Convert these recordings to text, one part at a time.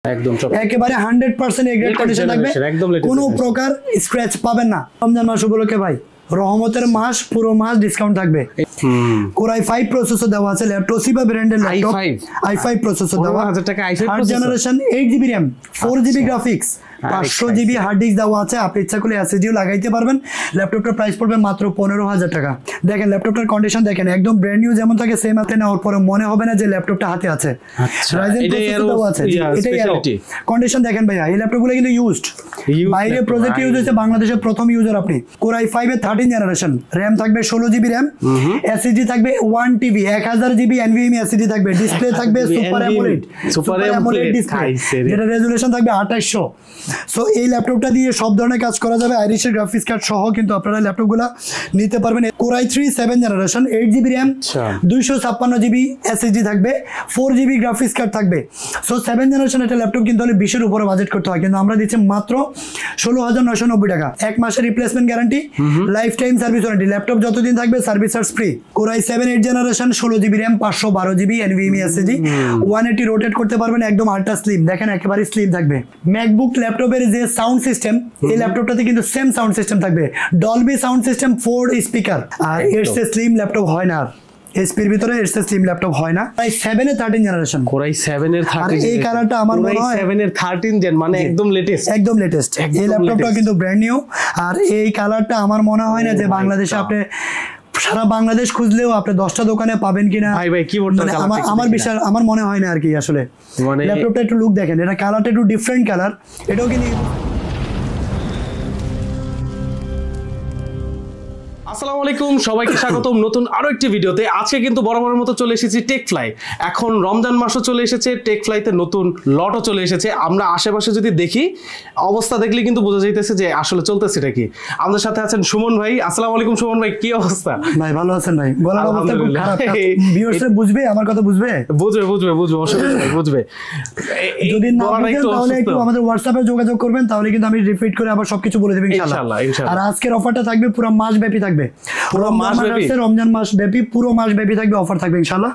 একদম একেবারে 100% A grade condition থাকবে, কোনো প্রকার স্ক্র্যাচ পাবেন না। রমজান মাস উপলক্ষে ভাই রহমতের মাস, পুরো মাস ডিসকাউন্ট থাকবে। Core i5 প্রসেসর দেওয়া আছে, Toshiba ব্র্যান্ডের ল্যাপটপ, i5 প্রসেসর দেওয়া, 1000 টাকা i5 third generation, 8GB RAM, 4GB graphics, 500GB hard disk দেওয়া আছে। আপনি ইচ্ছা করলে এসএসডিও লাগাইতে পারবেন। ল্যাপটপটার প্রাইস পড়বে মাত্র 15000 টাকা। দেখেন ল্যাপটপটার কন্ডিশন দেখেন, একদম ব্র্যান্ড নিউ যেমন থাকে সেম হাতে নেওয়ার পরে মনে হবে না যে ল্যাপটপটা হাতে আছে। রাইজেন প্রসেসর দেওয়া আছে, এটাই কন্ডিশন দেখেন ভাইয়া। এই ল্যাপটপগুলো কিন্তু ইউজড, বাইরে প্রজেক্ট ইউজ হয়েছে, বাংলাদেশের প্রথম ইউজার আপনি। Core i5 এর 13 জেনারেশন, RAM থাকবে 16GB RAM, এসএসডি থাকবে 1TB, 1000GB NVMe এসএসডি থাকবে, ডিসপ্লে থাকবে সুপার অ্যামোলেড ডিসপ্লে, যেটা রেজোলিউশন থাকবে 2800। সো এই ল্যাপটপটা দিয়ে সব ধরনের কাজ করা যাবে। আইরিশের গ্রাফিক্স কার্ড সহ কিন্তু আপনারা ল্যাপটপগুলো নিতে পারবেন। Core i3 7 generation, 8GB RAM, 256GB SSD থাকবে, 4GB গ্রাফিক্স কার্ড থাকবে। সো 7 জেনারেশন একটা ল্যাপটপ কিন্তু হলে 20 এর উপরে বাজেট করতে হয়, কিন্তু আমরা দিচ্ছি মাত্র 16990 টাকা। এক মাসের replacement guarantee, life time service warranty, laptop যতদিন থাকবে service charge free. Core i7 8 generation, 16GB RAM, 512GB NVMe SSD, 180 rotate করতে পারবেন, একদম আল্ট্রা স্লিম, দেখেন একেবারে স্লিম থাকবে। ম্যাকবুক ল্যাপটপের যে সাউন্ড সিস্টেম, এই ল্যাপটপটাতে কিন্তু সেম সাউন্ড সিস্টেম থাকবে, ডলবি সাউন্ড সিস্টেম, 4 স্পিকার। আর এর সে স্লিম ল্যাপটপ হয় না, এসপির ভিতরে এর সে স্লিম ল্যাপটপ হয় না। Core i7 এর 13 জেনারেশন, Core i7 এর 13, এই কালারটা আমার মনে হয় 7 এর 13 জেন, মানে একদম লেটেস্ট, একদম লেটেস্ট। এই ল্যাপটপটা কিন্তু ব্র্যান্ড নিউ, আর এই কালারটা আমার মনে হয় না যে বাংলাদেশে আপনি সারা বাংলাদেশ খুঁজলেও আপনি 10টা দোকানে পাবেন কিনা। ভাই কিবোর্ডটার কালার আমার বিশ্বাস, আমার মনে হয় না আর কি। আসলে ল্যাপটপটা একটু লুক দেখেন, এটা কালারটা একটু ডিফারেন্ট কালার, এটাও কিন্তু। আসসালামু আলাইকুম, সবাইকে স্বাগতম নতুন আরো একটি ভিডিওতে। আজকে কিন্তু বরাবরের মতো চলে এসেছি টেকফ্লাই। এখন রমজান মাসও চলে এসেছে, টেকফ্লাইতে নতুন লটও চলে এসেছে। আমরা আশেপাশে যদি দেখি, অবস্থা দেখলে কিন্তু বোঝা যাইতেছে যে আসলে চলতেছে এটা কি। আমাদের সাথে আছেন সুমন ভাই। আসসালামু আলাইকুম সুমন ভাই, কি অবস্থা? ভাই ভালো আছেন ভাই? গলার অবস্থা খুব খারাপ, ভিউয়ার্সরা বুঝবে আমার কথা, বুঝবে অসুবিধা নাই, বুঝবে। যদি না বুঝেন তাহলে একটু আমাদের হোয়াটসঅ্যাপে যোগাযোগ করবেন, তাহলে কিন্তু আমি রিপিট করে আবার সবকিছু বলে দেব ইনশাআল্লাহ। আর আজকের অফারটা থাকবে পুরো মাস ব্যাপী থাকবে, পুরো মাস ব্যাপী, রমজান মাস ব্যাপী, পুরো মাস ব্যাপী থাকবে অফার থাকবে ইনশাআল্লাহ।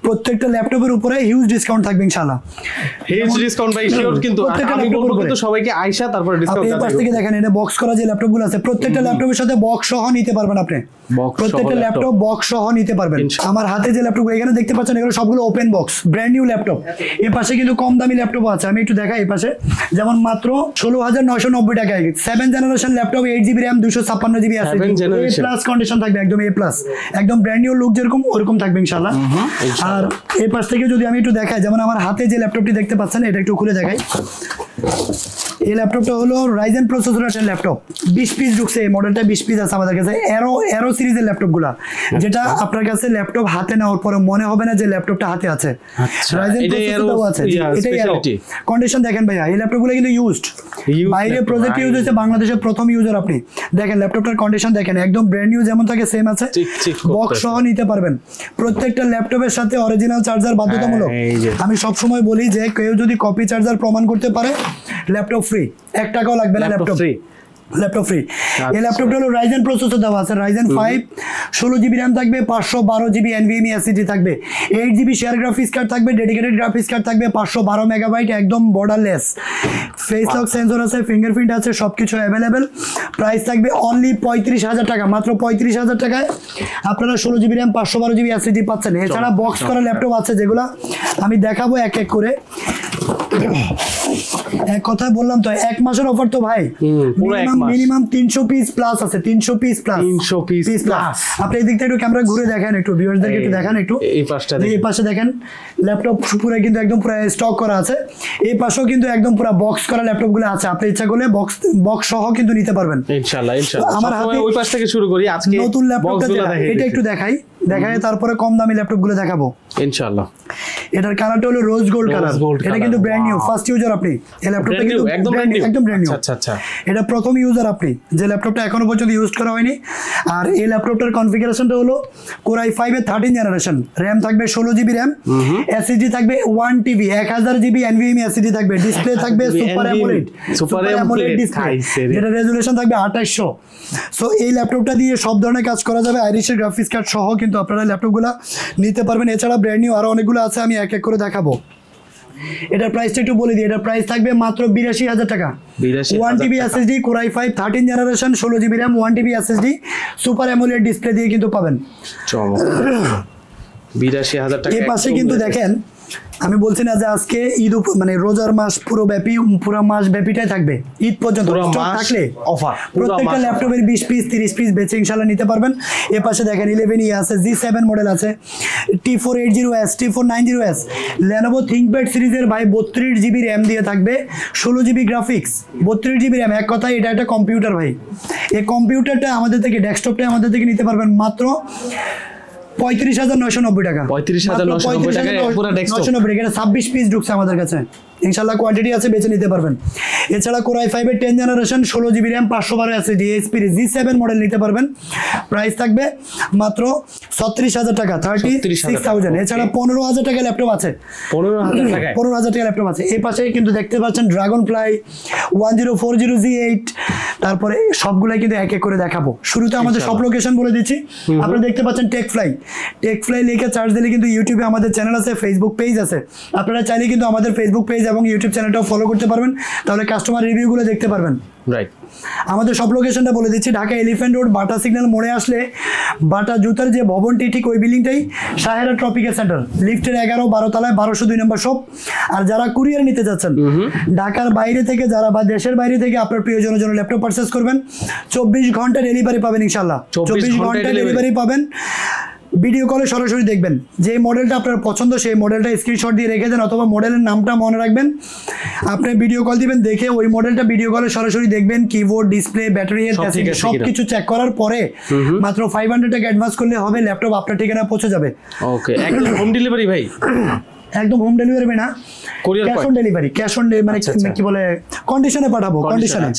প্রত্যেকটা ল্যাপটপের উপরে হিউজ ডিসকাউন্ট থাকবে ইনশাআল্লাহ, হিউজ ডিসকাউন্ট ভাই শিওর। কিন্তু আমি বলবো কিন্তু সবাইকে আয়শা তারপরে ডিসকাউন্ট আপনি পাশ থেকে দেখেন, এটা বক্স করা যে ল্যাপটপগুলো আছে, প্রত্যেকটা ল্যাপটপের সাথে বক্স সহ নিতে পারবেন আপনি, প্রত্যেকটা ল্যাপটপ বক্স সহ নিতে পারবেন। আমার হাতে যে ল্যাপটপ এখানে দেখতে পাচ্ছেন, এগুলো সবগুলো open box, brand new laptop. এই পাশে কিন্তু কম দামি ল্যাপটপ আছে, আমি একটু দেখাই। এই পাশে যেমন মাত্র 16990 টাকায় 7 generation laptop, 8GB RAM, 256GB SSD, A plus condition থাকবে, একদম এ প্লাস, একদম ব্র্যান্ড নিউ লুক যেরকম ওরকম থাকবে ইনশাআল্লাহ। আর এই পাশ থেকে যদি আমি একটু দেখাই, যেমন আমার হাতে যে ল্যাপটপটি দেখতে পাচ্ছেন, এটা একটু খুলে দেখাই। এই ল্যাপটপটা হলো রাইজেন প্রসেসরের একটা ল্যাপটপ, 20 পিস ঢুকছে, এই মডেলটা 20 পিস আছে আমাদের কাছে। এরো সিরিজের ল্যাপটপগুলো, যেটা আপনার কাছে ল্যাপটপ হাতে নেওয়ার পরে মনে হবে না যে ল্যাপটপটা হাতে আছে। রাইজেন প্রসেসরটাও আছে, এটাই এরো কন্ডিশন দেখেন ভাইয়া। এই ল্যাপটপগুলো কিন্তু ইউজড, বাইরে প্রজেক্ট ইউজ হয়েছে, বাংলাদেশের প্রথম ইউজার আপনি। দেখেন ল্যাপটপটার কন্ডিশন দেখেন, একদম ব্র্যান্ড নিউ যেমন থাকে সেম আছে, বক্স সহ নিতে পারবেন। প্রত্যেকটা ল্যাপটপের সাথে অরিজিনাল চার্জার বাধ্যতামূলক। আমি সব সময় বলি যে কেউ যদি কপি চার্জার প্রমাণ করতে পারে, ল্যাপটপ ফ্রি, 1 টাকাও লাগবে না, ল্যাপটপ ফ্রি। এই ল্যাপটপটা হলো রাইজেন প্রসেসর দেওয়া আছে, রাইজেন 5, 16GB RAM থাকবে, 512GB NVMe এসএসডি থাকবে, 8GB শেয়ার গ্রাফিক্স কার্ড থাকবে, ডেডিকেটেড গ্রাফিক্স কার্ড থাকবে, 512 মেগাবাইট, একদম বর্ডারলেস, ফেস লক সেন্সর আছে, ফিঙ্গারপ্রিন্ট আছে, সবকিছু অ্যাভেলেবেল। প্রাইস থাকবে অনলি 35000 টাকা, মাত্র 35000 টাকায় আপনারা 16GB RAM, 512GB এসএসডি পাচ্ছেন। এছাড়া বক্স করা ল্যাপটপ আছে, যেগুলো আমি দেখাবো এক এক করে। এক কথায় বললাম তো, এক মাসের অফার তো ভাই, মিনিমাম 300 পিস প্লাস আছে, 300 পিস প্লাস। আপনি এই দিকটা একটু ক্যামেরা ঘুরে দেখেন, একটু ভিউয়ারদেরকে একটু দেখান, একটু এই পাশে দেখেন, ল্যাপটপ পুরো কিন্তু একদম পুরো স্টক করা আছে। এই পাশেও কিন্তু একদম পুরো বক্স করা ল্যাপটপগুলো আছে, আপনি ইচ্ছা করলে বক্স সহ কিন্তু নিতে পারবেন ইনশাআল্লাহ। আমার হাতে ওই পাশ থেকে শুরু করি, আজকে নতুন ল্যাপটপটা এটা একটু দেখাই, তারপরে কম দামি ল্যাপটপগুলো দেখাবো ইনশাআল্লাহ। এটার কালারটা হলো রোজ গোল্ড কালার, এটা কিন্তু ব্র্যান্ড নিউ, ফার্স্ট ইউজার আপনি। এই ল্যাপটপটা কিন্তু একদম ব্র্যান্ড নিউ। আচ্ছা, এটা প্রথম ইউজার আপনি, যে ল্যাপটপটা এখনো পর্যন্ত ইউজ করা হয়নি। আর এই ল্যাপটপটার কনফিগারেশনটা হলো Core i5 এর 13 জেনারেশন, RAM থাকবে 16GB RAM, এসএসডি থাকবে 1TB, 1000GB NVMe এসএসডি থাকবে, ডিসপ্লে থাকবে সুপার অ্যামোলেড ডিসপ্লে, যেটা রেজোলিউশন থাকবে 2800। সো এই ল্যাপটপটা দিয়ে সব ধরনের কাজ করা যাবে, আইরিশের গ্রাফিক্স কার্ড সহ কিন্তু আপনারা ল্যাপটপগুলো নিতে পারবেন। এছাড়া ব্র্যান্ড নিউ আরো অনেকগুলো আছে, আমি এক এক করে দেখাবো। এটার প্রাইসটা একটু বলে দিই, এটার প্রাইস থাকবে মাত্র 82,000 টাকা। 1 TB SSD Core i5 13 generation 16 GB RAM 1 TB SSD super AMOLED display দিয়ে কিন্তু পাবেন। 82,000 টাকা। এই পাশে কিন্তু দেখেন আমি বলছি না যে আজকে ঈদ মানে রোজার মাস পুরো মাস ব্যাপীটাই থাকবে, ঈদ পর্যন্ত স্টক থাকলে অফার প্রত্যেকটা ল্যাপটপের 20 পিস 30 পিস বেচে ইনশাআল্লাহ নিতে পারবেন। এর পাশে দেখেন 11E আছে, G7 মডেল আছে, T480S, T490S, Lenovo ThinkPad সিরিজের ভাই 32 GB RAM দিয়ে থাকবে, 16 GB গ্রাফিক্স, 32 GB RAM। এক কথায় এটা একটা কম্পিউটার ভাই। এই কম্পিউটারটা আমাদের থেকে, ডেস্কটপটা আমাদের থেকে নিতে পারবেন মাত্র 35,990 টাকা। 35,990 টাকা পুরো ডেস্কটপ। 990 টাকা, 26 পিস ঢুকছে আমাদের কাছে, ইনশাআল্লাহ কোয়ান্টিটি আছে, বেচে নিতে পারবেন। এছাড়া Core i5 এর 10 generation 16 GB RAM 512 SSD HP G7 model নিতে পারবেন, প্রাইস থাকবে মাত্র 36,000 টাকা, 36,000। এছাড়া 15,000 টাকা ল্যাপটপ আছে, 15,000 টাকা ল্যাপটপ আছে। এই পাশে কিন্তু দেখতে পাচ্ছেন Dragonfly 1040G8, তারপরে সবগুলাই কিন্তু এক এক করে দেখাবো। শুরুতে আমাদের সব লোকেশন বলে দিচ্ছি, আপনারা দেখতে পাচ্ছেন টেকফ্লাই লিখে সার্চ দিলে কিন্তু ইউটিউবে আমাদের চ্যানেল আছে, ফেসবুক পেজ আছে, আপনারা চাইলে কিন্তু আমাদের ফেসবুক পেজ এবং ইউটিউব চ্যানেলটাও ফলো করতে পারবেন, তাহলে কাস্টমার রিভিউগুলো দেখতে পারবেন। রাইট, আমাদের সব লোকেশনটা বলে দিচ্ছি, ঢাকা এলিফ্যান্ট রোড বাটা সিগন্যাল মোড়ে আসলে বাটা জুতার যে ভবনটি ঠিক ওই বিল্ডিংটাই সাহেরা ট্রপিক্যাল সেন্টার, লিফটের 11-12 তলায় 1202 নম্বর শপ। আর যারা কুরিয়ার নিতে যাচ্ছেন ঢাকার বাইরে থেকে, যারা বা দেশের বাইরে থেকে আপনার প্রিয়জনের জন্য ল্যাপটপ পারচেজ করবেন, 24 ঘন্টা ডেলিভারি পাবেন ইনশাআল্লাহ, 24 ঘন্টা ডেলিভারি পাবেন। ভিডিও কলে সরাসরি দেখবেন, যে মডেলটা আপনার পছন্দ সেই মডেলটা স্ক্রিনশট দিয়ে রেখে দেন, অথবা মডেলের নামটা মনে রাখবেন, আপনি ভিডিও কল দিবেন, দেখে ওই মডেলটা ভিডিও কলে সরাসরি দেখবেন, কিবোর্ড, ডিসপ্লে, ব্যাটারি, সবকিছু চেক করার পরে মাত্র 500 টাকা অ্যাডভান্স করলে হবে, ল্যাপটপ আপনার ঠিকানা পৌঁছে যাবে। ওকে, একদম হোম ডেলিভারি ভাই? একদম হোম ডেলিভারি না, ক্যাশ অন ডেলিভারি, মানে কি বলে কন্ডিশনে পাঠাবো, কন্ডিশনে।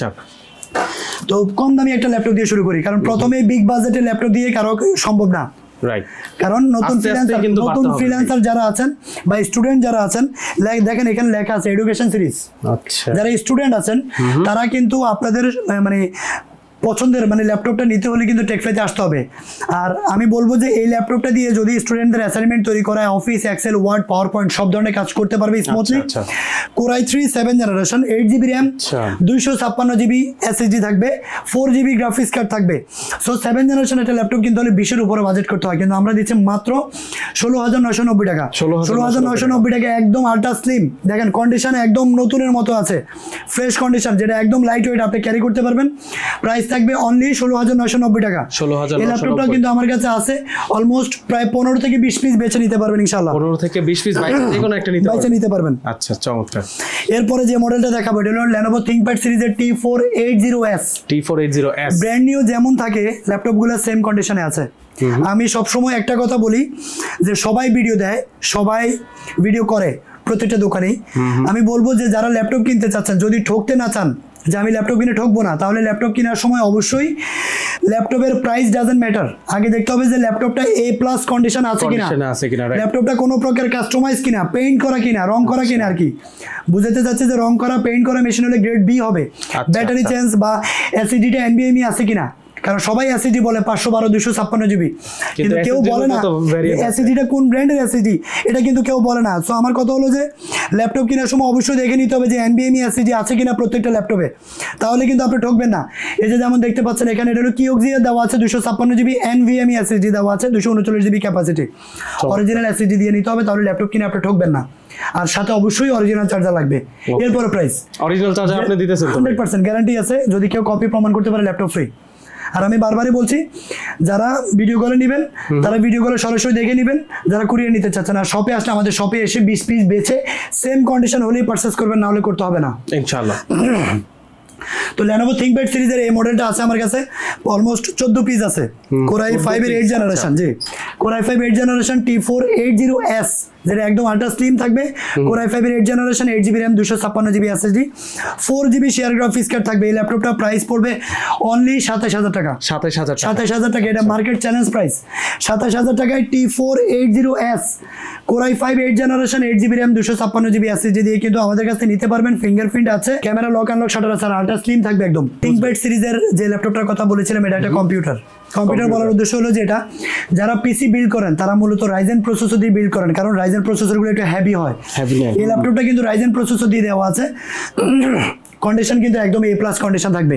তো কম দামি একটা ল্যাপটপ দিয়ে শুরু করি, কারণ প্রথমে বিগ বাজেটের ল্যাপটপ দিয়ে কারো সম্ভব না। রাইট, কারণ নতুন ফ্রিল্যান্সার যারা আছেন বা স্টুডেন্ট যারা আছেন, দেখেন এখানে লেখা আছে এডুকেশন সিরিজ। আচ্ছা, যারা স্টুডেন্ট আছেন তারা কিন্তু আপনাদের মানে পছন্দের মানে ল্যাপটপটা নিতে হলে কিন্তু টেকফ্লাইতে আসতে হবে। আর আমি বলবো যে এই ল্যাপটপটা দিয়ে যদি স্টুডেন্টদের অ্যাসাইনমেন্ট তৈরি করা, office, Excel, Word, PowerPoint সব ধরনের কাজ করতে পারবে smoothly. Core i3 7 generation 8 GB RAM 256 GB SSD থাকবে, 4 GB গ্রাফিক্স কার্ড থাকবে। সো 7 জেনারেশন একটা ল্যাপটপ কিন্তু হলে 20 এর উপরে বাজেট করতে হয়, কিন্তু আমরা দিচ্ছি মাত্র 16,990 টাকা। 16,990 টাকা একদম আল্ট্রা স্লিম, দেখেন কন্ডিশন একদম নতুনের মতো আছে, ফ্রেশ কন্ডিশন, যেটা একদম লাইট ওয়েট, আপনি ক্যারি করতে পারবেন। প্রাইস থাকবে অনলি 16,990 টাকা। এই ল্যাপটপটা কিন্তু আমার কাছে আছে, অলমোস্ট প্রায় 15 থেকে 20 পিস বেচে নিতে পারবেন ইনশাআল্লাহ। 15 থেকে 20 পিস যে কোনো একটা নিতে পারবেন। আচ্ছা, চমৎকার। এরপরে যে মডেলটা দেখাবো এটা হলো Lenovo ThinkPad সিরিজের T480S। ব্র্যান্ড নিউ যেমন থাকে ল্যাপটপগুলো সেম কন্ডিশনে আছে। আমি সবসময় একটা কথা বলি যে সবাই ভিডিও দেয়, সবাই ভিডিও করে প্রত্যেকটা দোকানেই। আমি বলবো যে যারা ল্যাপটপ কিনতে চাচ্ছেন, যদি ঠকতে না চান যে আমি ল্যাপটপ কিনে ঠকবো না, তাহলে ল্যাপটপ কেনার সময় অবশ্যই ল্যাপটপের প্রাইস ডাজন্ট ম্যাটার, আগে দেখতে হবে যে ল্যাপটপটা A+ কন্ডিশন আছে কিনা, ল্যাপটপটা কোনো প্রকার কাস্টমাইজ কিনা, পেইন্ট করা কিনা, রং করা কিনা। আর কি বুঝাতে চাচ্ছে যে রং করা, পেইন্ট করা মেশিন হলে গ্রেড B হবে। ব্যাটারি চেঞ্জ বা এসএসডিটা NVMe আছে কিনা, কারণ সবাই এসএসডি বলে 512 256 GB, কিন্তু কেউ বলে না এসএসডিটা কোন ব্র্যান্ডের এসএসডি, এটা কিন্তু কেউ বলে না। সো আমার কথা হলো যে ল্যাপটপ কেনার সময় অবশ্যই দেখে নিতে হবে যে NVMe এসএসডি আছে কিনা প্রত্যেকটা ল্যাপটপে, তাহলে কিন্তু আপনি ঠকবেন না। এই যে যেমন দেখতে পাচ্ছেন এখানে এটা হলো কিওক্সিয়া দেওয়া আছে 256 GB, NVMe এসএসডি দেওয়া আছে 239 GB ক্যাপাসিটি। অরিজিনাল এসএসডি দিয়ে নিতে হবে, তাহলে ল্যাপটপ কিনে আপনি ঠকবেন না। আর সাথে অবশ্যই অরিজিনাল চার্জার লাগবে। এরপরে প্রাইস, অরিজিনাল চার্জার আপনি দিতেছেন 100% গ্যারান্টি আছে, যদি কেউ কপি প্রমাণ করতে পারে ল্যাপটপ ফ্রি। আর আমি বারবারই বলছি, যারা ভিডিও কলে নেবেন তারা ভিডিও কলে সরাসরি দেখে নেবেন, যারা কুরিয়ার নিতে চাচ্ছেন আর শপে আসলে আমাদের শপে এসে 20 পিস বেচে সেম কন্ডিশন হলেই পারচেজ করবেন, না হলে করতে হবে না ইনশাআল্লাহ। তো Lenovo ThinkPad সিরিজের এই মডেলটা আছে আমার কাছে, অলমোস্ট 14 পিস আছে। Core i5 এর 8 জেনারেশন, জি Core i5 8 জেনারেশন T480S, যেটা একদম আল্ট্রা স্লিম থাকবে। Core i5 এর 8 generation 8 GB RAM 256 GB SSD 4 GB share graphics card থাকবে। এই ল্যাপটপটা প্রাইস পড়বে অনলি 27,000 টাকা। 27,000 টাকা, এটা মার্কেট চ্যালেঞ্জ প্রাইস। 27,000 টাকায় T480S Core i5 8 generation 8 GB RAM 256 GB SSD দিয়ে কিন্তু আমাদের কাছে নিতে পারবেন। ফিঙ্গারপ্রিন্ট আছে, ক্যামেরা লক আনলক শাটার আছে, আল্ট্রা স্লিম থাকবে একদম। ThinkPad সিরিজের যে ল্যাপটপটার কথা বলেছিলাম, এটা একটা কম্পিউটার। বলার উদ্দেশ্য হলো যে এটা যারা পিসি বিল্ড করেন তারা মূলত রাইজেন প্রসেসর দিয়ে বিল্ড করেন, কারণ রাইজেন রাইজেন প্রসেসরগুলো একটু হেভি হয়। এই ল্যাপটপটা কিন্তু রাইজেন প্রসেসর দিয়ে দেওয়া আছে, কন্ডিশন কিন্তু একদম A+ কন্ডিশন থাকবে।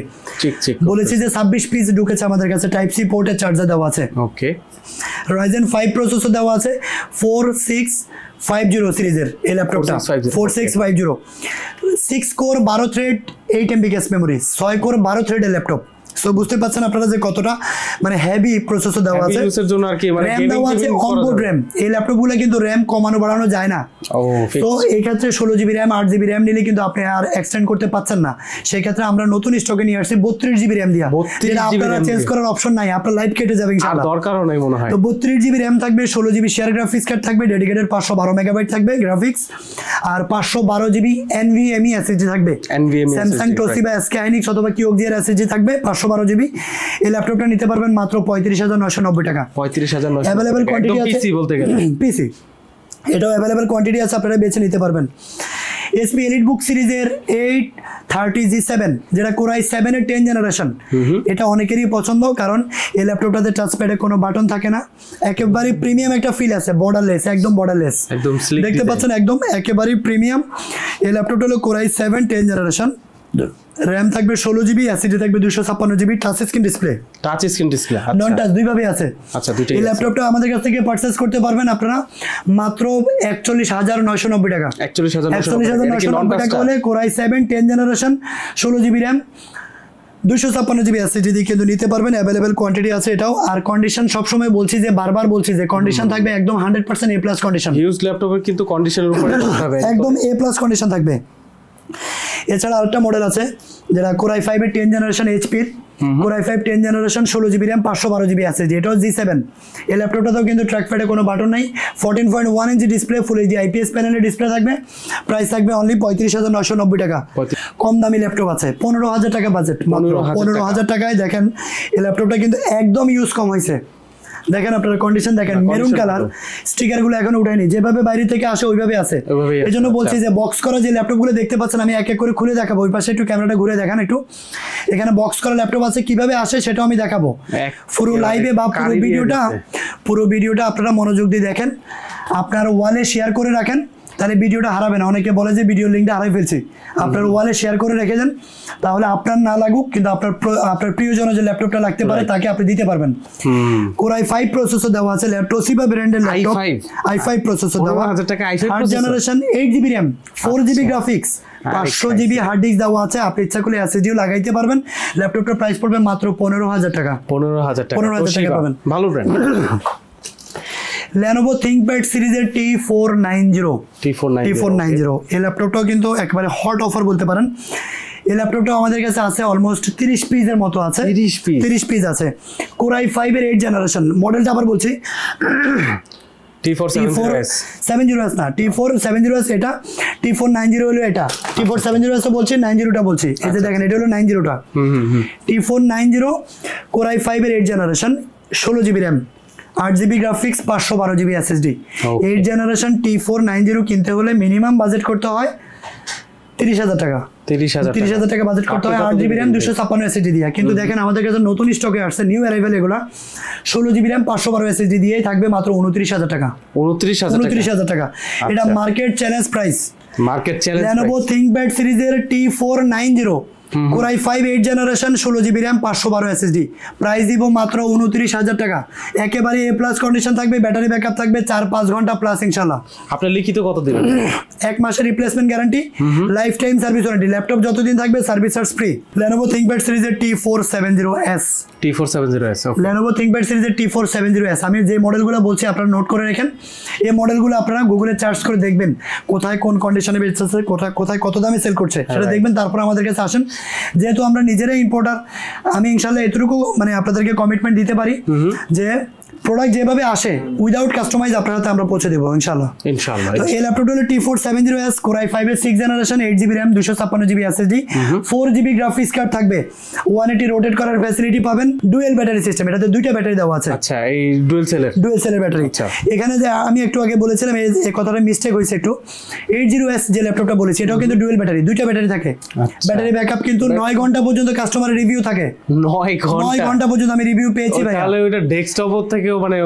বলেছি যে 26 পিস ঢুকেছে আমাদের কাছে, টাইপ সি পোর্টের চার্জার দেওয়া আছে। ওকে, রাইজেন 5 প্রসেসর দেওয়া আছে 4650 সিরিজের এই ল্যাপটপটা, 4650 6 core 12 thread 8 MB gas memory, 6 core 12 থ্রেডের ল্যাপটপ। সো বুঝতে পারছেন আপনারা যে কতটা মানে হেভি প্রসেসর দেওয়া আছে, ইউজের জন্য আর কি, মানে RAM দেওয়া আছে অনবোর্ড RAM। এই ল্যাপটপগুলো কিন্তু RAM কমানো বাড়ানো যায় না। তো এই ক্ষেত্রে 16GB RAM 8GB RAM নিলে কিন্তু আপনি আর এক্সটেন্ড করতে পাচ্ছেন না। সেই ক্ষেত্রে আমরা নতুন স্টকে নিয়ে আসছি 32GB RAM দিয়া, যেটা আপনারা চেঞ্জ করার অপশন নাই, আপনার লাইফ কেটে যাবে ইনশাআল্লাহ, আর দরকারও নাই মনে হয়। তো 32GB RAM থাকবে, 16GB শেয়ার গ্রাফিক্স কার্ড থাকবে, ডেডিকেটেড 512 মেগাবাইট থাকবে গ্রাফিক্স, আর 512GB NVMe SSD থাকবে, স্যামসাং তোশিবা SK Hynix অথবা কিওজিআর SSD থাকবে 512GB। এই ল্যাপটপটা নিতে পারবেন মাত্র 35,990 টাকা। 35,990 अवेलेबल কোয়ান্টিটি আছে, পিসি বলতে গেলে পিসি এটাও अवेलेबल কোয়ান্টিটি আছে, আপনারা বেছে নিতে পারবেন। HP EliteBook সিরিজের 830G7 যেটা Core i7 এর 10 জেনারেশন, এটা অনেকেরই পছন্দ, কারণ এই ল্যাপটপটাতে টাচপ্যাডে কোনো বাটন থাকে না, একেবারে প্রিমিয়াম একটা ফিল আছে, বর্ডারলেস, একদম বর্ডারলেস, একদম স্লিক দেখতে পাচ্ছেন, একদম একেবারে প্রিমিয়াম। এই ল্যাপটপটা হলো Core i7 10 জেনারেশন, RAM থাকবে 16GB, SSD থাকবে 256GB, টাচ স্ক্রিন ডিসপ্লে, নন টাচ দুইভাবে আছে। আচ্ছা, দুইটাই। এই ল্যাপটপটা আমাদের কাছ থেকে পারচেজ করতে পারবেন আপনারা মাত্র 41,990 টাকা। 41,990 টাকা হলে Core i7 10 generation 16GB RAM 256GB SSD দিয়ে কিন্তু নিতে পারবেন। অ্যাভেলেবেল কোয়ান্টিটি আছে এটাও। আর কন্ডিশন সবসময় বলছি যে, বারবার বলছি যে কন্ডিশন থাকবে একদম 100% A+ কন্ডিশন। হিউজ ল্যাপটপের কিন্তু কন্ডিশনের উপরে হবে, একদম A+ কন্ডিশন থাকবে। এছাড়া আরেকটা মডেল আছে যেটা Core i5 এর 10 জেনারেশন এইচপির, Core i5 10 generation 16GB RAM 512GB SSD, এটাও G7। এই ল্যাপটপটাতেও কিন্তু ট্র্যাকপ্যাডে কোনো বাটন নাই, 14.1 inch display, full HD IPS প্যানেলের ডিসপ্লে থাকবে, প্রাইস থাকবে অনলি 35,990 টাকা। কম দামি ল্যাপটপ আছে, 15,000 টাকা বাজেট, 15,000 টাকায় দেখেন এই ল্যাপটপটা কিন্তু একদম ইউজ কম হয়েছে। দেখেন আপনারা কন্ডিশন দেখেন, মেরুন কালার, স্টিকার গুলো এখনো উঠায়নি, যেভাবে বাইরে থেকে আসে ওইভাবে আছে। এই জন্য বলছি যে বক্স করা যে ল্যাপটপ গুলো দেখতে পাচ্ছেন, আমি এক এক করে খুলে দেখাবো। ওই পাশে একটু ক্যামেরাটা ঘুরে দেখান একটু, এখানে বক্স করা ল্যাপটপ আছে, কিভাবে আসে সেটাও আমি দেখাবো পুরো লাইভে বা পুরো ভিডিওটা আপনারা মনোযোগ দিয়ে দেখেন। আপনার ওয়ালে শেয়ার করে রাখেন, তাহলে ভিডিওটা হারাবে না। অনেকে বলে যে ভিডিও লিঙ্কটা হারাই ফেলছি, আপনার ওয়ালে শেয়ার করে রেখে দেন, তাহলে আপনার না লাগুক কিন্তু আপনার প্রিয়জনের যে ল্যাপটপটা লাগতে পারে তাকে আপনি দিতে পারবেন। Core i5 প্রসেসর দেওয়া আছে, তোশিবা ব্র্যান্ডের ল্যাপটপ, i5 প্রসেসর দেওয়া, 8 generation 8GB RAM 4GB graphics, 500GB hard disk দেওয়া আছে, আপনি ইচ্ছা করলে SSDও লাগাইতে পারবেন। ল্যাপটপটার প্রাইস পড়বে মাত্র 15,000 টাকা। 15,000 টাকা পাবেন, ভালো ব্র্যান্ড। Lenovo ThinkPad সিরিজের T490 এই ল্যাপটপটাও কিন্তু একেবারে হট অফার বলতে পারেন। এই ল্যাপটপটাও আমাদের কাছে আছে অলমোস্ট 30 পিসের মতো আছে, 30 পিস আছে। Core i5 এর 8 জেনারেশন, মডেলটা আবার বলছি T470S না, T470S এটা, T490 হলো এটা, T470S বলছি, 90টা বলছি। এই যে দেখেন, এটা হলো 90টা, T490 Core i5 এর 8 generation 16GB RAM 8GB graphics 512GB SSD। 8 generation T490 কিনতে হলে মিনিমাম বাজেট করতে হয় 30,000 টাকা। 30,000 টাকা বাজেট করতে হয় 8GB RAM 256 SSD দিয়ে। কিন্তু দেখেন আমাদের কাছে নতুন স্টকে আসছে, নিউ অ্যারাইভাল এগুলা, 16GB RAM 512 SSD দিয়েই থাকবে মাত্র 29,000 টাকা। 29,000 টাকা, এটা market challenge price. Lenovo ThinkPad সিরিজের T490 Core i5 8 generation 16GB RAM 512 SSD, price দিব মাত্র 29,000 টাকা। একেবারে A+ কন্ডিশন থাকবে, ব্যাটারি ব্যাকআপ থাকবে 4-5 ঘন্টা প্লাস ইনশাআল্লাহ। আপনার লিখিত কত দিবেন? 1 মাসের replacement guarantee, life time service warranty, laptop যতদিন থাকবে service charge free. Lenovo ThinkPad সিরিজের T470S, Lenovo ThinkPad সিরিজের T470S। আমি যে মডেলগুলো বলছি আপনারা নোট করে রাখেন। এই মডেলগুলো আপনারা গুগলে সার্চ করে দেখবেন কোথায় কোন কন্ডিশনে বেচতেছে, কোথায় কত দামে সেল করছে সেটা দেখবেন, তারপর আমাদের কাছে আসেন। যেহেতু আমরা নিজেরাই ইম্পোর্টার, আমি ইনশাআল্লাহ এতটুকু মানে আপনাদেরকে কমিটমেন্ট দিতে পারি যে প্রোডাক্ট যেভাবে আসে উইদাউট কাস্টমাইজ আপনার হাতে আমরা পৌঁছে দেবো ইনশাআল্লাহ। তো এই ল্যাপটপটা হলো T470S Core i5 এর 6 generation 8GB RAM 256GB SSD, 4GB graphics card থাকবে, 180 রোটেট করার ফ্যাসিলিটি পাবেন, ডুয়েল ব্যাটারি সিস্টেম, এটাতে দুইটা ব্যাটারি দেওয়া আছে। আচ্ছা, এই ডুয়েল সেলের ব্যাটারি। এখানে যে আমি একটু আগে বলেছিলাম এই কথাটা মিস্টেক হয়েছে একটু, 80S যে ল্যাপটপটা বলেছি এটাও কিন্তু ডুয়েল ব্যাটারি, দুইটা ব্যাটারি থাকে। ব্যাটারি ব্যাকআপ কিন্তু 9 ঘন্টা পর্যন্ত কাস্টমারের রিভিউ থাকে, 9 ঘন্টা পর্যন্ত আমি রিভিউ পেয়েছি ভাই। তাহলে ওটা ডেস্কটপ থেকে থেকেও মানে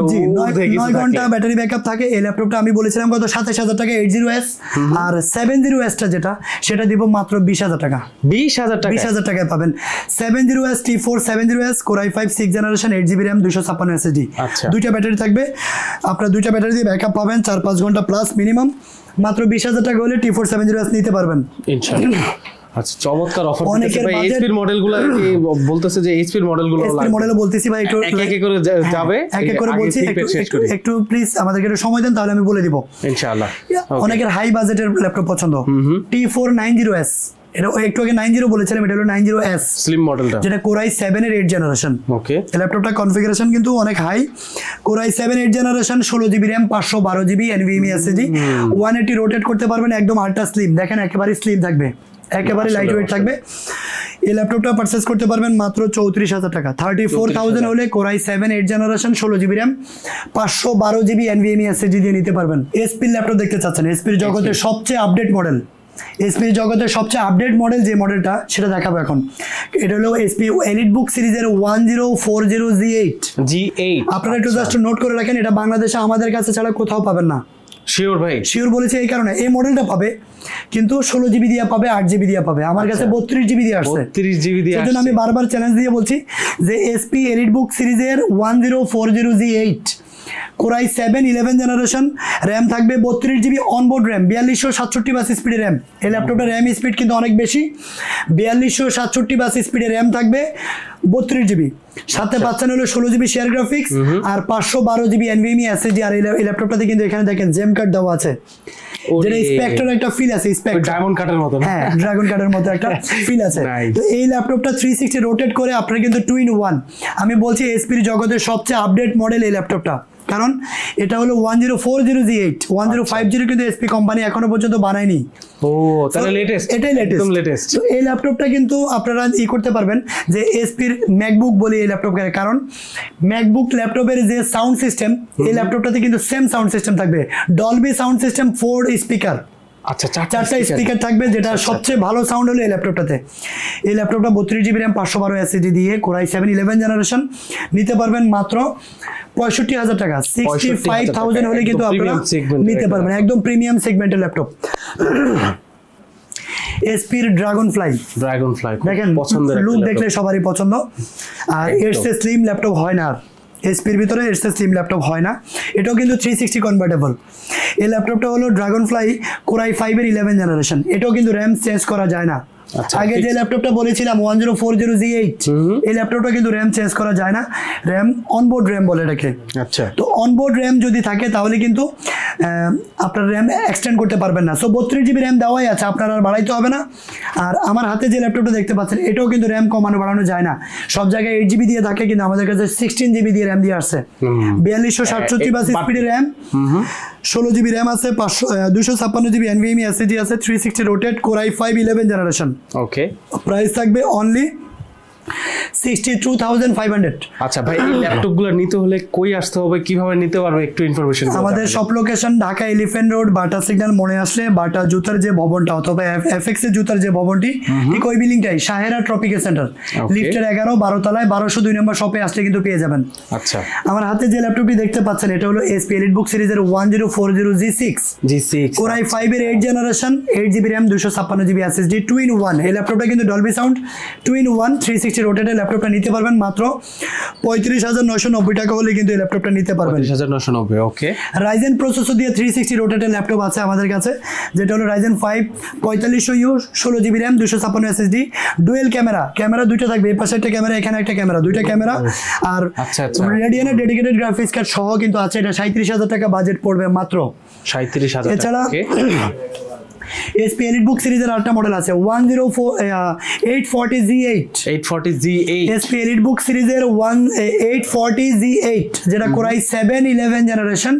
9 ঘন্টা ব্যাটারি ব্যাকআপ থাকে। এই ল্যাপটপটা আমি বলেছিলাম কত 27000 টাকা 80S, আর 70S টা যেটা সেটা দিব মাত্র 20000 টাকা। 20000 টাকায় পাবেন 70S T4 70S Core i5 6th generation 8GB RAM 256 SSD। দুইটা ব্যাটারি থাকবে, আপনারা দুইটা ব্যাটারি দিয়ে ব্যাকআপ পাবেন 4-5 ঘন্টা প্লাস মিনিমাম। মাত্র 20000 টাকা হলে T4 70S নিতে পারবেন ইনশাআল্লাহ। আচ্ছা, চমৎকার অফার দিতেছে ভাই। এইচপি এর মডেলগুলো কি বলতেছে যে এইচপি এর মডেলগুলো এইচপি মডেলও বলতেছি ভাই, একটু এক এক করে যাবে, এক এক করে বলছি, একটু প্লিজ আমাদেরকে একটু সময় দেন তাহলে আমি বলে দিব ইনশাআল্লাহ। অনেকের হাই বাজেটের ল্যাপটপ পছন্দ, T4 90S, এটা একটু আগে 90 বলেছিলাম, এটা হলো 90S স্লিম মডেলটা, যেটা Core i7 এর 8th জেনারেশন। ওকে, এই ল্যাপটপটা কনফিগারেশন কিন্তু অনেক high. Core i7 8th generation 16GB RAM 512GB NVMe SSD, 180 rotate করতে পারবেন, একদম আল্ট্রা স্লিম। দেখেন একেবারে স্লিম থাকবে, একেবারে লাইট ওয়েট থাকবে। এই ল্যাপটপটা পারচেজ করতে পারবেন মাত্র 34000 টাকা। 34000 হলে Core i7 8th generation 16GB RAM 512GB NVMe SSD দিয়ে নিতে পারবেন। এসপি ল্যাপটপ দেখতে চাচ্ছেন, এসপির জগতের সবচেয়ে আপডেট মডেল, এসপি জগতের সবচেয়ে আপডেট মডেল যে মডেলটা সেটা দেখাবো এখন। এটা হলো এসপি এলিটবুক সিরিজের 1040G8। আপনারা একটু জাস্ট নোট করে রাখেন, এটা বাংলাদেশে আমাদের কাছে ছাড়া কোথাও পাবেন না। শিওর ভাই, শিওর বলেছে এই কারণে, এই মডেলটা পাবে কিন্তু 16GB দিয়ে পাবে, 8GB দিয়ে পাবে। আমার কাছে 32GB দিয়ে আসছে, 32GB দিয়ে। সেজন্য আমি বারবার চ্যালেঞ্জ দিয়ে বলছি যে এসপি এলিটবুক সিরিজের 1040G8 Core i7 11th generation, RAM থাকবে 32GB অনবোর্ড র্যাম, 4267 বাস স্পিডের র্যাম। এই ল্যাপটপটার র্যাম স্পিড কিন্তু অনেক বেশি, 4267 বাস স্পিডের র্যাম থাকবে, 32GB, সাথে পাচ্ছেন হলো 16GB শেয়ার গ্রাফিক্স আর 512GB NVMe SSD। আর এই ল্যাপটপটাতে কিন্তু এখানে দেখেন জেম কাট দেওয়া আছে, যেটা স্পেক্ট্রাল একটা ফিল আছে, ডায়মন্ড কাটের মতো, হ্যাঁ ড্রাগন কাটের মতো একটা ফিল আছে। তো এই ল্যাপটপটা 360 রোটেট করে আপনারা কিন্তু 2-in-1। আমি বলছি এসপির জগতের সবচেয়ে আপডেট মডেল এই ল্যাপটপটা, কারণ এটা হলো 1040G8। 1050 কিন্তু এসপি কোম্পানি এখনো পর্যন্ত বানায়নি। ও তাহলে লেটেস্ট, এটাই লেটেস্ট। তো এই ল্যাপটপটা কিন্তু আপনারা করতে পারবেন যে এসপির ম্যাকবুক বলি এই ল্যাপটপের, কারণ ম্যাকবুক ল্যাপটপের যে সাউন্ড সিস্টেম এই ল্যাপটপটাতে কিন্তু সেম সাউন্ড সিস্টেম থাকবে, ডলবি সাউন্ড সিস্টেম, 4 স্পিকার। আচ্ছা, 4টা স্পিকার থাকবে, যেটা সবচেয়ে ভালো সাউন্ড হলো এই ল্যাপটপটাতে। এই ল্যাপটপটা 32GB RAM 512 SSD দিয়ে Core i7 11th জেনারেশন নিতে পারবেন মাত্র 65000 টাকা। 65000 হলে কিন্তু আপনারা নিতে পারবেন, একদম প্রিমিয়াম সেগমেন্টের ল্যাপটপ। এসপির ড্রাগন ফ্লাই দেখেন, পছন্দের লুক দেখলে সবারই পছন্দ। আর এর চেয়ে স্লিম ল্যাপটপ হয় না, আর এসপির ভিতরে এর চেয়ে স্লিম ল্যাপটপ হয় না। এটাও কিন্তু 360 কনভার্টেবল। এই ল্যাপটপটা হলো ড্রাগন ফ্লাই Core i5 এর 11th জেনারেশন। এটাও কিন্তু র্যাম চেঞ্জ করা যায় না। আগে যে ল্যাপটপটা বলেছিলাম 1040G8, এই ল্যাপটপটা কিন্তু র্যাম চেঞ্জ করা যায় না, র্যাম অনবোর্ড র্যাম বলে এটাকে। আচ্ছা, তো অনবোর্ড র্যাম যদি থাকে তাহলে কিন্তু আপনার র্যাম এক্সটেন্ড করতে পারবেন না। সো 32GB র্যাম দেওয়াই আছে, আপনার আর বাড়াইতে হবে না। আর আমার হাতে যে ল্যাপটপটা দেখতে পাচ্ছেন এটাও কিন্তু র্যাম কমানো বাড়ানো যায় না, সব জায়গায় 8GB দিয়ে থাকে, কিন্তু আমাদের কাছে 16GB দিয়ে র্যাম দিয়ে আসছে। 4267 বাস স্পিডের র্যাম, 16GB র্যাম আছে, 256GB NVMe SSD আছে, 360 rotate, Core i5 11th generation. Okay, price থাকবে অনলি 62500। আচ্ছা ভাই, এই ল্যাপটপগুলো নিতে হলে কই আসতে হবে, কিভাবে নিতে পারবে, একটু ইনফরমেশন। আমাদের সব লোকেশন ঢাকা এলিফ্যান্ট রোড, বাটা সিগন্যাল মোড়ে আসলে বাটা জুতার যে ভবনটা অথবা এফএক্স এর জুতার যে ভবনটি, ঠিক ওই বিল্ডিংটাই সাহেরা ট্রপিক্যাল সেন্টার, লিফটের 11 12 তলায় 1202 নম্বর শপে আসলে কিন্তু পেয়ে যাবেন। আচ্ছা, আমার হাতে যে ল্যাপটপটি দেখতে পাচ্ছেন এটা হলো এসপি এলিটবুক সিরিজের 1040G6 Core i5 এর 8th generation, 8GB RAM 256GB SSD 2-in-1। এই ল্যাপটপটা কিন্তু ডলবি সাউন্ড 2-in-1 360 রোটেটের ল্যাপটপটা নিতে পারবেন মাত্র 35990 টাকা হলে কিন্তু এই ল্যাপটপটা নিতে পারবেন। 35990। ওকে, রাইজেন প্রসেসর দিয়ে 360 রোটেটের ল্যাপটপ আছে আমাদের কাছে, যেটা হলো Ryzen 5 4500U 16GB RAM 256 SSD, dual camera দুইটা থাকবে, এই পাশে একটা ক্যামেরা, এখানে একটা ক্যামেরা, দুইটা ক্যামেরা। আর রেডিয়ানের ডেডিকেটেড গ্রাফিক্স কার্ড সহ কিন্তু আছে। এটা 37000 টাকা বাজেট পড়বে মাত্র, 37000 টাকা। এছাড়া এসপি এলিটবুক সিরিজের আরেকটা মডেল আছে 840G8 এসপি এলিটবুক সিরিজের 840G8, যেটা Core i7 11th generation,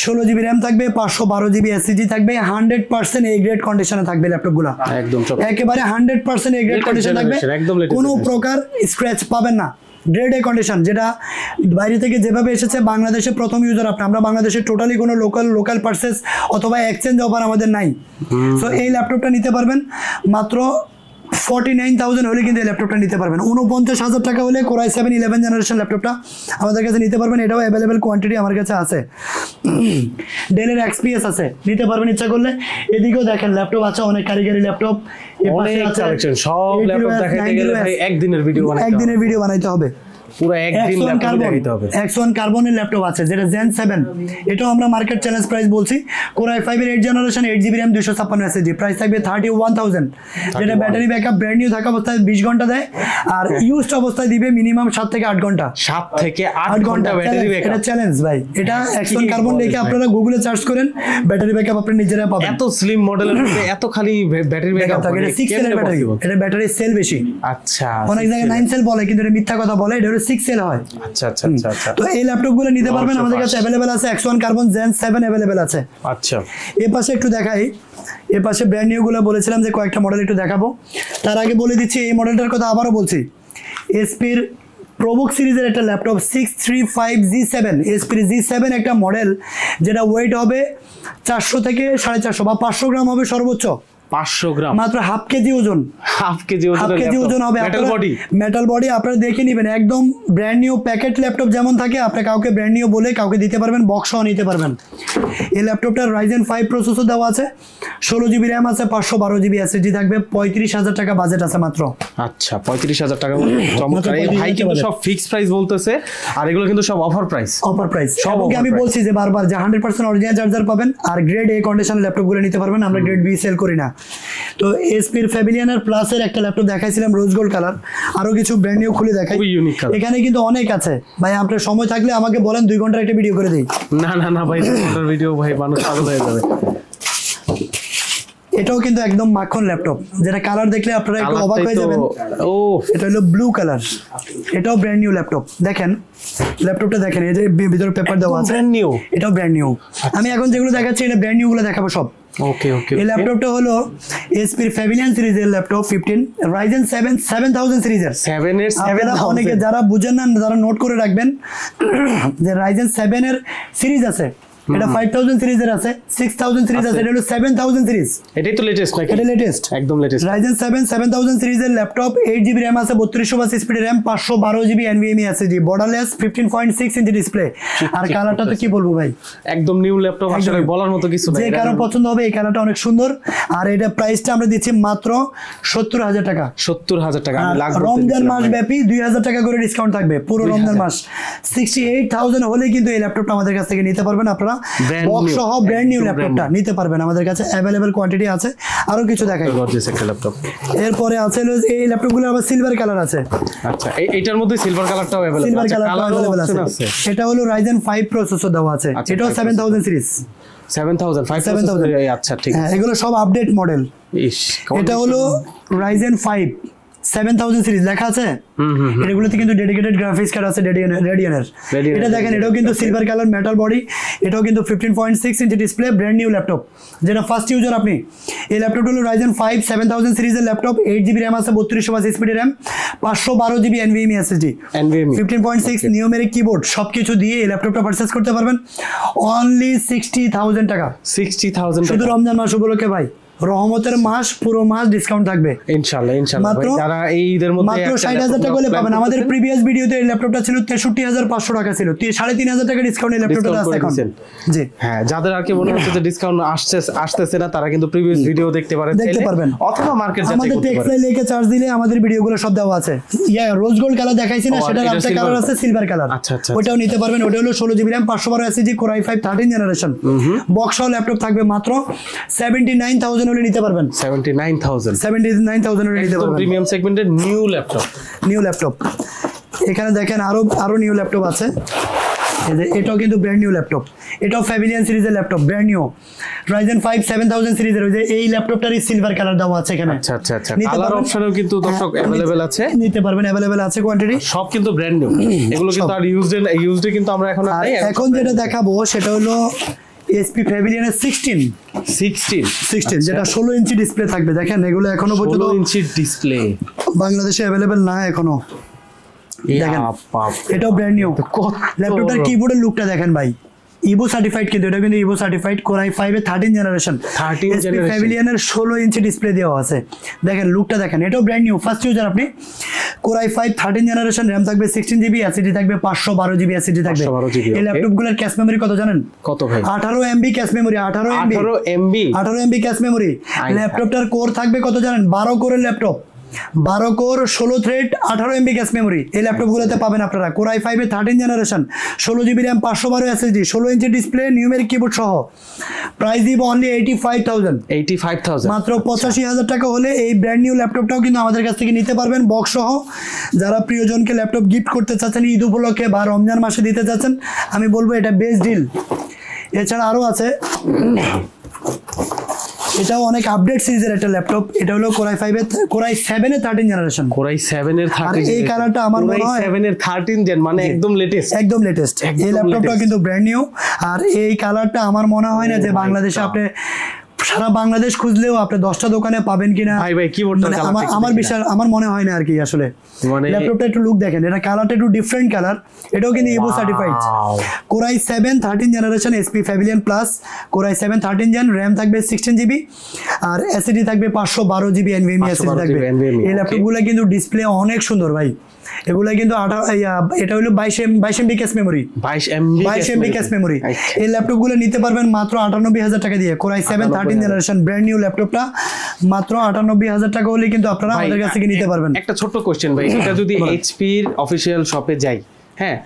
16GB RAM থাকবে, 512GB SSD থাকবে, 100% এ গ্রেড কন্ডিশনে থাকবে ল্যাপটপগুলো, একদম একেবারে 100% এ গ্রেড কন্ডিশন থাকবে, কোনো প্রকার স্ক্র্যাচ পাবেন না। গ্রেড এ কন্ডিশন, যেটা বাইরে থেকে যেভাবে এসেছে বাংলাদেশে প্রথম ইউজার আমরা বাংলাদেশে টোটালি কোনো লোকাল পারচেজ অথবা এক্সচেঞ্জ অফার আমাদের নাই। সো এই ল্যাপটপটা নিতে পারবেন মাত্র 49,000 হলে কিন্তু এই ল্যাপটপটা নিতে পারবেন। 49,000 টাকা হলে Core i7 11 জেনারেশন ল্যাপটপটা আমাদের কাছে নিতে পারবেন। এটাও অ্যাভেলেবেল কোয়ান্টিটি আমার কাছে আছে। ডেলের XPS আছে, নিতে পারবেন ইচ্ছা করলে। এদিকেও দেখেন ল্যাপটপ আছে, অনেক কারিগরি ল্যাপটপ, অনেক কালেকশন। সব ল্যাপটপ দেখাইতে গেলে ভাই একদিনের ভিডিও বানাইতে হবে। পুরো একদিন ল্যাপটপ দেখাইতে হবে। X1 কার্বনের ল্যাপটপ আছে যেটা Zen 7, এটাও আমরা মার্কেট চ্যালেঞ্জ প্রাইস বলছি। Core i5 এর 8 generation 8GB RAM 256 SSD, price থাকবে 31,000। যেটা ব্যাটারি ব্যাকআপ ব্র্যান্ড নিউ থাকা অবস্থায় 20 ঘন্টা দেয়, আর ইউজড অবস্থায় দিবে মিনিমাম 7 থেকে 8 ঘন্টা। 7 থেকে 8 ঘন্টা ব্যাটারি ব্যাকআপ, এটা চ্যালেঞ্জ ভাই। এটা X1 কার্বন লিখে আপনারা গুগলে সার্চ করেন, ব্যাটারি ব্যাকআপ আপনি নিজেরা পাবেন। এত স্লিম মডেলের মধ্যে এত খালি ব্যাটারি ব্যাকআপ থাকে। এটা 6 সেলের ব্যাটারি, এটা ব্যাটারি সেল বেশি। আচ্ছা, অনেক জায়গায় 9 সেল বলে, কিন্তু এটা মিথ্যা কথা বলে, এটা 6 সেল হয়। আচ্ছা আচ্ছা আচ্ছা আচ্ছা। তো এই ল্যাপটপগুলো নিতে পারবেন, আমাদের কাছে अवेलेबल আছে। X1 কার্বন Zen 7 अवेलेबल আছে। আচ্ছা, এই পাশে একটু দেখাই। এই পাশে ব্র্যান্ড নিউ গুলো বলেছিলাম যে কয়েকটা মডেল একটু দেখাবো, তার আগে বলে দিচ্ছি এই মডেলটার কথা আবারও বলছি। এসপির প্রোবুক সিরিজের একটা ল্যাপটপ 635G7, এসপির G7 একটা মডেল, যেটা ওয়েট হবে 400 থেকে 450 বা 500 গ্রাম হবে সর্বোচ্চ। 500 গ্রাম, মাত্র হাফ কেজি ওজন। হাফ কেজি ওজন হবে। মেটাল বডি আপনারা দেখে নেবেন, একদম ব্র্যান্ড নিউ প্যাকেট ল্যাপটপ যেমন থাকে, আপনি কাউকে ব্র্যান্ড নিউ বলে কাউকে দিতে পারবেন, বক্স সহ নিতে পারবেন। এই ল্যাপটপটার Ryzen 5 প্রসেসর দেওয়া আছে, 16GB RAM আছে, 512GB SSD থাকবে। 35,000 টাকা বাজেট আছে মাত্র। আচ্ছা, 35,000 টাকা। চমৎকার। এই ভাই কিন্তু সব ফিক্সড প্রাইস বলতেছে, আর এগুলো কিন্তু সব অফার প্রাইস। সব আমি বলছি যে বারবার যে 100% অরিজিনাল চার্জার পাবেন, আর গ্রেড A কন্ডিশনের ল্যাপটপগুলো নিতে পারবেন। আমরা গ্রেড B সেল করি না। তো এসপির ফ্যাবিলিয়ানের প্লাসের একটা ল্যাপটপ দেখাইছিলাম রোজ গোল্ড কালার, আরো কিছু ব্র্যান্ড নিউ খুলে দেখাই। এখানে কিন্তু অনেক আছে ভাই, আপনার সময় থাকলে আমাকে বলেন 2 ঘন্টার একটা ভিডিও করে দেই। না ভাই, 2 ঘন্টার ভিডিও ভাই মানুষ পাগল হয়ে যাবে। এটাও কিন্তু একদম মাখন ল্যাপটপ, যেটা কালার দেখলে আপনারা একটু অবাক হয়ে যাবেন। এটা হলো ব্লু কালার, এটাও ব্র্যান্ড নিউ ল্যাপটপ। দেখেন ল্যাপটপটা দেখেন, এই যে ভিতরে পেপার দেওয়া আছে, ব্র্যান্ড নিউ। এটাও ব্র্যান্ড নিউ। আমি এখন যেগুলো দেখাচ্ছি এটা ব্র্যান্ড নিউ গুলো দেখাবো সব। ওকে ওকে। এই ল্যাপটপটা হলো এসপির ফ্যাবিলিয়ান সিরিজের ল্যাপটপ 15 Ryzen 7 7000 সিরিজের। 7 এর 7000। অনেকে যারা বুঝেন না, যারা নোট করে রাখবেন যে Ryzen 7 এর সিরিজ আছে, এটা 5000 সিরিজের আছে, 6000 সিরিজ আছে, এটা হলো 7000 সিরিজ। এটাই তো লেটেস্ট নাকি? এটা লেটেস্ট, একদম লেটেস্ট। Ryzen 7 7000 সিরিজের ল্যাপটপ, 8GB RAM আছে, 3200 speed RAM, 512GB NVMe SSD, borderless 15.6 inch display. আর কালারটা তো কি বলবো ভাই, একদম নিউ ল্যাপটপ, আসলে বলার মতো কিছু নাই। যে কারো পছন্দ হবে, এই কালারটা অনেক সুন্দর। আর এটা প্রাইসটা আমরা দিচ্ছি মাত্র 70,000 টাকা। 70,000 টাকা। আমি লাগবে রমজান মাস ব্যাপী 2000 টাকা করে ডিসকাউন্ট থাকবে পুরো রমজান মাস। 68,000 হলে কিন্তু এই ল্যাপটপটা আমাদের কাছ থেকে নিতে পারবেন আপনারা। বক্স সহ ব্র্যান্ড নিউ ল্যাপটপটা নিতে পারবেন, আমাদের কাছে अवेलेबल কোয়ান্টিটি আছে। আরো কিছু দেখাই, গর্জিয়াস একটা ল্যাপটপ। এরপরে আছে এই ল্যাপটপগুলো আবার সিলভার কালার আছে। আচ্ছা, এইটার মধ্যে সিলভার কালারটাও अवेलेबल আছে। সিলভার কালারটাও अवेलेबल আছে। এটা হলো Ryzen 5 প্রসেসর দেওয়া আছে, এটাও 7000 সিরিজ। 7000 আচ্ছা ঠিক আছে। এগুলো সব আপডেট মডেল। এটা হলো Ryzen 5 7000 সিরিজ লেখা আছে। এগুলোতে কিন্তু ডেডিকেটেড গ্রাফিক্স কার্ড আছে রেডিয়নের। এটা দেখেন, এটাও কিন্তু সিলভার কালার মেটাল বডি, এটাও কিন্তু 15.6 inch display, brand new laptop, যেটা ফার্স্ট ইউজার আপনি। এই ল্যাপটপটা হলো Ryzen 5 7000 সিরিজের ল্যাপটপ, 8GB RAM আছে, 3200 speed RAM, 512GB NVMe SSD, 15.6 numeric keyboard, সবকিছু দিয়ে এই ল্যাপটপটা পারচেজ করতে পারবেন অনলি 60,000 টাকা। 60,000 শুধু রমজান মাস উপলক্ষে ভাই, রহমতের মাস, পুরো মাস ডিসকাউন্ট থাকবে ইনশাআল্লাহ। মাত্র যারা এই ঈদের মধ্যে মাত্র 60,000 টাকা হলে পাবেন। আমাদের প্রিভিয়াস ভিডিওতে এই ল্যাপটপটা ছিল 63,500 টাকা ছিল, 3,500 টাকা ডিসকাউন্ট এই ল্যাপটপটা আছে এখন। জি হ্যাঁ, যাদের আর কি মনে হচ্ছে যে ডিসকাউন্ট আসতেছে না, তারা কিন্তু প্রিভিয়াস ভিডিও দেখতে পারবেন, অথবা মার্কেট যাচাই করতে পারেন। আমাদের টেক্সটাইল লিখে চার্জ দিলে আমাদের ভিডিওগুলো সব দেওয়া আছে। রোজ গোল্ড কালার দেখাইছি না, সেটা রাস্তা কালার আছে, সিলভার কালার। আচ্ছা আচ্ছা, ওটাও নিতে পারবেন। ওটা হলো 16GB RAM, 512 SSD, Core i5 13 generation. Box সহ ল্যাপটপ থাকবে মাত্র 79,000 হলে নিতে পারবেন। 79,000 হলে নিতে পারবেন। প্রিমিয়াম সেগমেন্টের নিউ ল্যাপটপ। এখানে দেখেন আরো নিউ ল্যাপটপ আছে। এটাও কিন্তু ব্র্যান্ড নিউ ল্যাপটপ, এটাও ফ্যাবিলিয়ান সিরিজের ল্যাপটপ, ব্র্যান্ড নিউ Ryzen 5 7000 সিরিজের। ওই যে এই ল্যাপটপটারই সিলভার কালার দেওয়া আছে এখানে। আচ্ছা আচ্ছা আচ্ছা, কালার অপশনও কিন্তু দর্শক अवेलेबल আছে, নিতে পারবেন, अवेलेबल আছে কোয়ান্টিটি, সব কিন্তু ব্র্যান্ড নিউ। এগুলো কিন্তু আর ইউজড কিন্তু আমরা এখন যেটা দেখাবো সেটা হলো এসপি প্যাভিলিয়নের 16 যেটা 16 ইঞ্চি ডিসপ্লে থাকবে। দেখেন এগুলো এখনো পর্যন্ত 16 ইঞ্চি ডিসপ্লে বাংলাদেশে अवेलेबल না এখনো। দেখেন এটাও ব্র্যান্ড নিউ। ল্যাপটপটার কিবোর্ডের লুকটা দেখেন ভাই, ইভো সার্টিফাইড, কিন্তু এটা কিন্তু ইভো সার্টিফাইড Core i5 এর 13 জেনারেশন প্যাভিলিয়নের 16 ইঞ্চি ডিসপ্লে দেওয়া আছে। দেখেন লুকটা দেখেন, এটাও ব্র্যান্ড নিউ ফার্স্ট ইউজার আপনি। Core i5 13 জেনারেশন, RAM থাকবে 16 জিবি, এসএসডি থাকবে 512 জিবি এসএসডি থাকবে। এই ল্যাপটপগুলোর ক্যাশ মেমরি কত জানেন? কত ভাই? 18 MB cache memory, 18 MB cache memory. ল্যাপটপটার কোর থাকবে কত জানেন? 12 কোরের laptop, 12 core 16 thread 18 MB cache memory. এই ল্যাপটপগুলোতে পাবেন আপনারা Core i5 এর 13 generation, 16 GB RAM, 512 SSD, 16 inch display, numeric keyboard সহ। প্রাইস দিব অনলি 85,000 মাত্র 85,000 টাকা হলে এই ব্র্যান্ড নিউ ল্যাপটপটাও কিন্তু আমাদের কাছ থেকে নিতে পারবেন বক্স সহ। যারা প্রিয়জনকে ল্যাপটপ গিফট করতে চাচ্ছেন ঈদ উপলক্ষে বা রমজান মাসে দিতে চাচ্ছেন, আমি বলবো এটা বেস্ট ডিল। এছাড়া আরও আছে, এটাও অনেক আপডেট সিরিজের একটা ল্যাপটপ। এটা হলো Core i7 এর 13 জেনারেশন। Core i7 এর 13, এই কালারটা আমার মনে হয় 7 এর 13 জেন, মানে একদম লেটেস্ট। এই ল্যাপটপটা কিন্তু ব্র্যান্ড নিউ। আর এই কালারটা আমার মনে হয় না যে বাংলাদেশে আপনি সারা বাংলাদেশ খুঁজলেও আপনি 10টা দোকানে পাবেন কিনা। ভাই কিবোর্ডটা আমার বিশ্বাস, আমার মনে হয় না আর কি। আসলে ল্যাপটপটা একটু লুক দেখেন, এটা কালারটা একটু ডিফারেন্ট কালার। এটাও কিন্তু Evo certified. Core i7 13 generation SP pavilion plus, Core i7 13 gen, RAM থাকবে 16 জিবি আর এসএসডি থাকবে 512 জিবি NVMe এসএসডি থাকবে। এই ল্যাপটপগুলো কিন্তু ডিসপ্লে অনেক সুন্দর ভাই। এগুলা কিন্তু এটা হলো 22 MB cache memory, 22 MB cache memory. এই ল্যাপটপগুলো নিতে পারবেন মাত্র 98,000 টাকা দিয়ে। Core i7 13 generation brand new ল্যাপটপটা মাত্র 98,000 টাকা হলে কিন্তু আপনারা আমাদের কাছ থেকে নিতে পারবেন। একটা ছোট্ট কোশ্চেন ভাই, এটা যদি এইচপি এর অফিশিয়াল শপে যাই, হ্যাঁ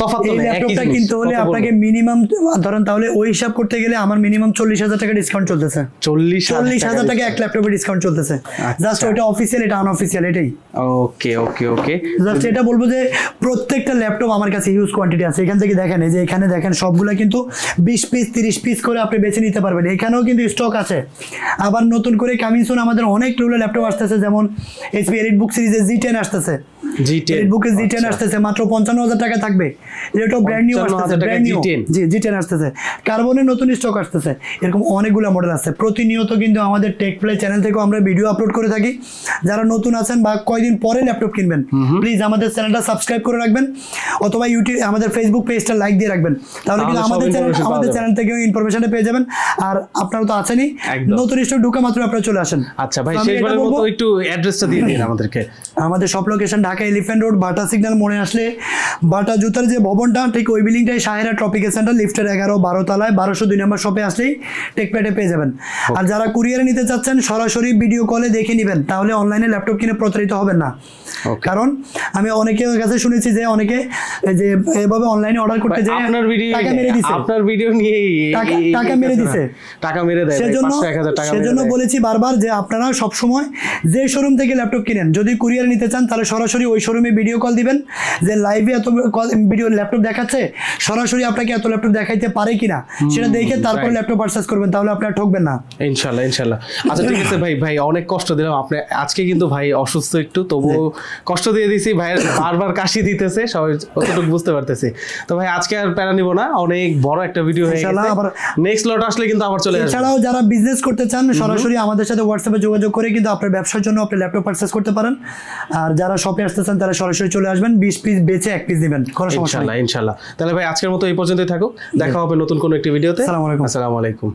তফাৎ তো এই ল্যাপটপটা কিনতে হলে আপনাকে মিনিমাম ধরেন, তাহলে ওই হিসাব করতে গেলে আমার মিনিমাম 40,000 টাকা ডিসকাউন্ট চলতেছে। 40,000 টাকা এক ল্যাপটপে ডিসকাউন্ট চলতেছে। জাস্ট ওটা অফিশিয়াল, এটা আনঅফিশিয়াল, এটাই। ওকে জাস্ট এটা বলবো যে প্রত্যেকটা ল্যাপটপ আমার কাছে হিউজ কোয়ান্টিটি আছে। এখান থেকে দেখেন, এই যে এখানে দেখেন সবগুলা কিন্তু 20 পিস 30 পিস করে আপনি বেছে নিতে পারবেন। এখানেও কিন্তু স্টক আছে। আবার নতুন করে কামিং সুন আমাদের অনেক ল্যাপটপ আসতেছে, যেমন HP EliteBook সিরিজের G10 আসতেছে, EliteBook এর G10 আসতেছে মাত্র 55,000 টাকা থাকবে। এটা ব্র্যান্ড নিউ আসতেছে, ব্র্যান্ড নিউ G10 আসতেছে। কার্বনের নতুন স্টক আসতেছে। এরকম অনেকগুলো মডেল আছে। প্রতিনিয়ত কিন্তু আমাদের টেকপ্লে চ্যানেল থেকেও আমরা ভিডিও আপলোড করে থাকি। যারা নতুন আছেন বা কয়েকদিন পরে ল্যাপটপ কিনবেন, প্লিজ আমাদের চ্যানেলটা সাবস্ক্রাইব করে রাখবেন, অথবা ইউটিউব আমাদের ফেসবুক পেজটা লাইক দিয়ে রাখবেন। তাহলে কিন্তু আমাদের চ্যানেল থেকেও ইনফরমেশনটা পেয়ে যাবেন। আর আপনারা তো আছেনই, নতুন স্টক ঢোকা মাত্র আপনারা চলে আসেন। আচ্ছা ভাই, শেষবারের মতো একটু অ্যাড্রেসটা দিয়ে দিন আমাদেরকে। আমাদের সব লোকেশন ঢাকা এলিফ্যান্ট রোড, বাটা সিগন্যাল মোড়ে আসলে বাটা জুতার যে ভবনটা ঠিক ওই বিল্ডিংটাই সাহেরা ট্রপিক্যাল সেন্টার, লিফটের 11-12 তলায় 1202 নম্বর শপে আসলেই টেকপ্যাডে পেয়ে যাবেন। আর যারা কুরিয়ারে নিতে চাচ্ছেন সরাসরি ভিডিও কলে দেখে নেবেন, তাহলে অনলাইনে ল্যাপটপ কিনে প্রতারিত হবেন না। কারণ আমি অনেকের কাছে শুনেছি যে অনেকে যে এভাবে অনলাইনে অর্ডার করতে যায় টাকা মেরে দিছে, আপনার ভিডিও নিয়ে টাকা মেরে দিছে, টাকা মেরে দেয়। সেজন্য বলেছি বারবার যে আপনারা সব সময় যে শোরুম থেকে ল্যাপটপ কিনেন, যদি কুরিয়ারে নিতে চান তাহলে সরাসরি ওই শোরুমে ভিডিও কল দিবেন যে লাইভে এত ভিডিও ল্যাপটপ দেখাচ্ছে, সরাসরি আপনাকে এত ল্যাপটপ দেখাইতে পারে কিনা সেটা দেখে তারপর ল্যাপটপ পারচেজ করবেন, তাহলে আপনারা ঠকবেন না ইনশাআল্লাহ। আচ্ছা ঠিক আছে ভাই, অনেক কষ্ট দিলাম আপনি আজকে, কিন্তু ভাই অসুস্থ একটু, তবুও কষ্ট দিয়ে দিছি। ভাইয়ের বারবার কাশি দিতেছে, সবাই কতটুকু বুঝতে পারতেছি। তো ভাই আজকে আর প্যারা নিব না, অনেক বড় একটা ভিডিও হয়ে গেছে। আবার নেক্সট লট আসলে কিন্তু আবার চলে আসবে। এছাড়াও যারা বিজনেস করতে চান সরাসরি আমাদের সাথে হোয়াটসঅ্যাপে যোগাযোগ করে কিন্তু আপনার ব্যবসার জন্য আপনি ল্যাপটপ পারচেজ করতে পারেন। আর যারা শপে আসতে চান তারা সরাসরি চলে আসবেন, 20 পিস বেচে 1 পিস দিবেন, কোনো সমস্যা নেই। ইনশাআল্লাহ। তাহলে ভাই আজকের মতো এই পর্যন্তই থাকুক, দেখা হবে নতুন কোনো একটি ভিডিওতে। আসসালামু আলাইকুম। আসসালামু আলাইকুম।